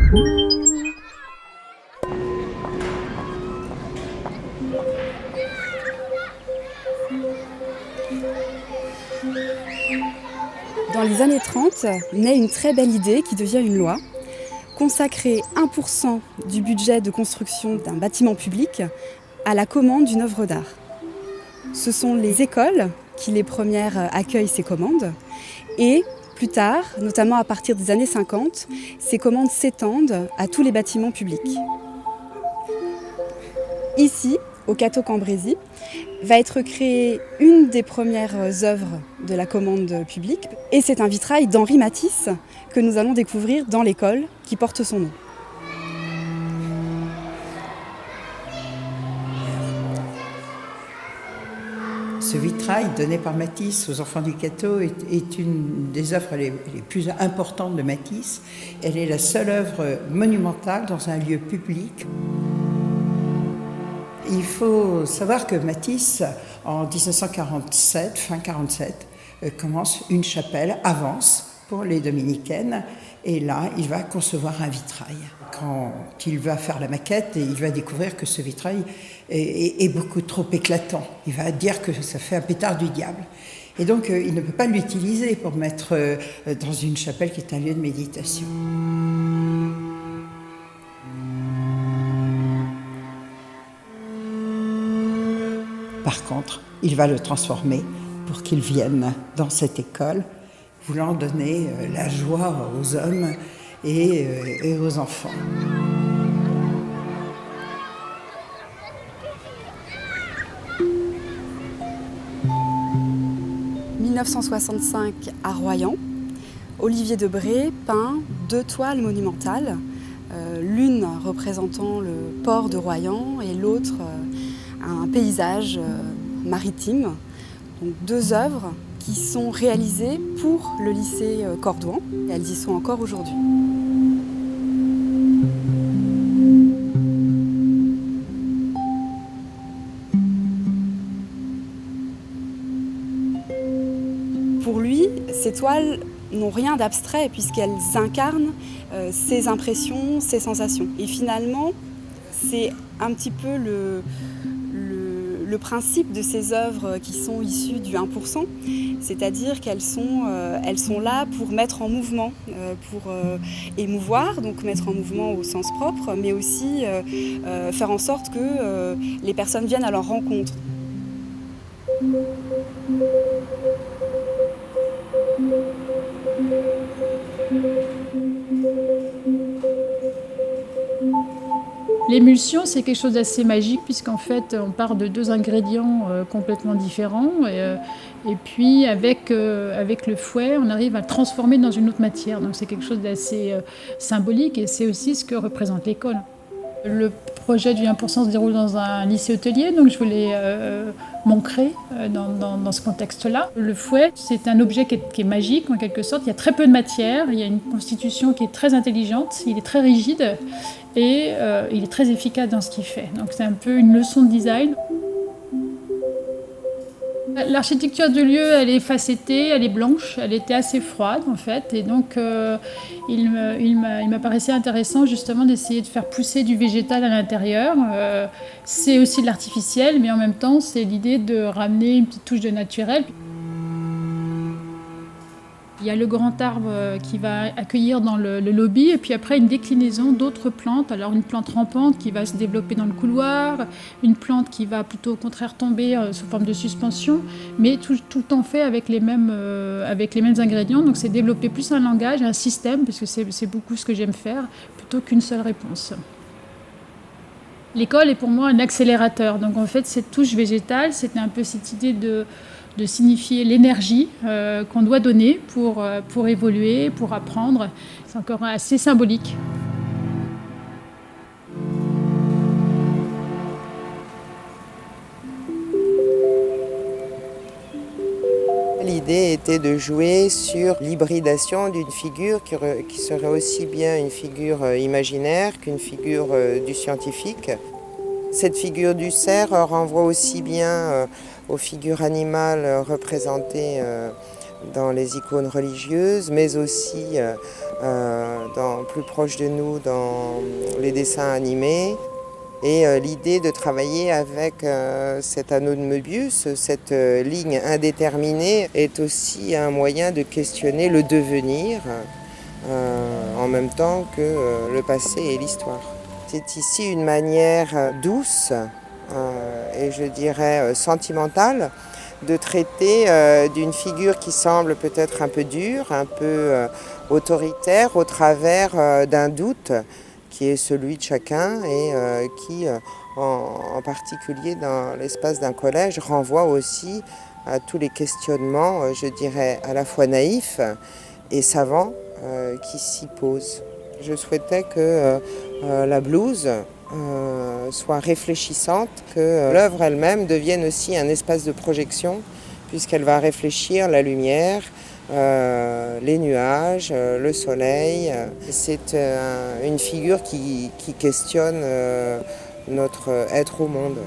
Dans les années 30, naît une très belle idée qui devient une loi. Consacrer 1% du budget de construction d'un bâtiment public à la commande d'une œuvre d'art. Ce sont les écoles qui, les premières, accueillent ces commandes. Et plus tard, notamment à partir des années 50, ces commandes s'étendent à tous les bâtiments publics. Ici, au Cateau-Cambrésis, va être créée une des premières œuvres de la commande publique. Et c'est un vitrail d'Henri Matisse que nous allons découvrir dans l'école qui porte son nom. Ce vitrail donné par Matisse aux enfants du Cateau est une des œuvres les plus importantes de Matisse. Elle est la seule œuvre monumentale dans un lieu public. Il faut savoir que Matisse, en 1947, fin 1947, commence une chapelle, avance pour les dominicaines, et là, il va concevoir un vitrail. Quand il va faire la maquette, il va découvrir que ce vitrail est beaucoup trop éclatant. Il va dire que ça fait un pétard du diable. Et donc, il ne peut pas l'utiliser pour mettre dans une chapelle qui est un lieu de méditation. Par contre, il va le transformer pour qu'il vienne dans cette école, voulant donner la joie aux hommes et aux enfants. En 1965 à Royan, Olivier Debré peint 2 toiles monumentales, l'une représentant le port de Royan et l'autre un paysage maritime. Donc 2 œuvres qui sont réalisées pour le lycée Cordouan. Et elles y sont encore aujourd'hui. Pour lui, ces toiles n'ont rien d'abstrait puisqu'elles incarnent ses impressions, ses sensations. Et finalement, c'est un petit peu le principe de ces œuvres qui sont issues du 1%, c'est-à-dire qu'elles sont là pour mettre en mouvement, pour émouvoir, donc mettre en mouvement au sens propre, mais aussi faire en sorte que les personnes viennent à leur rencontre. L'émulsion, c'est quelque chose d'assez magique puisqu'en fait, on part de 2 ingrédients complètement différents et puis avec le fouet, on arrive à le transformer dans une autre matière. Donc c'est quelque chose d'assez symbolique et c'est aussi ce que représente l'école. Le projet du 1% se déroule dans un lycée hôtelier, donc je voulais m'ancrer dans ce contexte-là. Le fouet, c'est un objet qui est magique en quelque sorte. Il y a très peu de matière, il y a une constitution qui est très intelligente, il est très rigide et il est très efficace dans ce qu'il fait. Donc c'est un peu une leçon de design. L'architecture du lieu, elle est facettée, elle est blanche, elle était assez froide en fait, et donc il m'apparaissait intéressant justement d'essayer de faire pousser du végétal à l'intérieur. C'est aussi de l'artificiel, mais en même temps c'est l'idée de ramener une petite touche de naturel. Il y a le grand arbre qui va accueillir dans le lobby et puis après une déclinaison d'autres plantes. Alors une plante rampante qui va se développer dans le couloir, une plante qui va plutôt au contraire tomber sous forme de suspension, mais tout le temps fait avec les mêmes ingrédients. Donc c'est développer plus un langage, un système, parce que c'est beaucoup ce que j'aime faire, plutôt qu'une seule réponse. L'école est pour moi un accélérateur. Donc en fait cette touche végétale, c'était un peu cette idée de signifier l'énergie qu'on doit donner pour évoluer, pour apprendre. C'est encore assez symbolique. L'idée était de jouer sur l'hybridation d'une figure qui serait aussi bien une figure imaginaire qu'une figure du scientifique. Cette figure du cerf renvoie aussi bien aux figures animales représentées dans les icônes religieuses, mais aussi plus proche de nous dans les dessins animés. Et l'idée de travailler avec cet anneau de Möbius, cette ligne indéterminée, est aussi un moyen de questionner le devenir en même temps que le passé et l'histoire. C'est ici une manière douce et je dirais sentimentale de traiter d'une figure qui semble peut-être un peu dure, un peu autoritaire, au travers d'un doute qui est celui de chacun et qui, en particulier dans l'espace d'un collège, renvoie aussi à tous les questionnements, je dirais, à la fois naïfs et savants qui s'y posent. Je souhaitais que la blouse soit réfléchissante, que l'œuvre elle-même devienne aussi un espace de projection, puisqu'elle va réfléchir la lumière, les nuages, le soleil. C'est une figure qui questionne notre être au monde.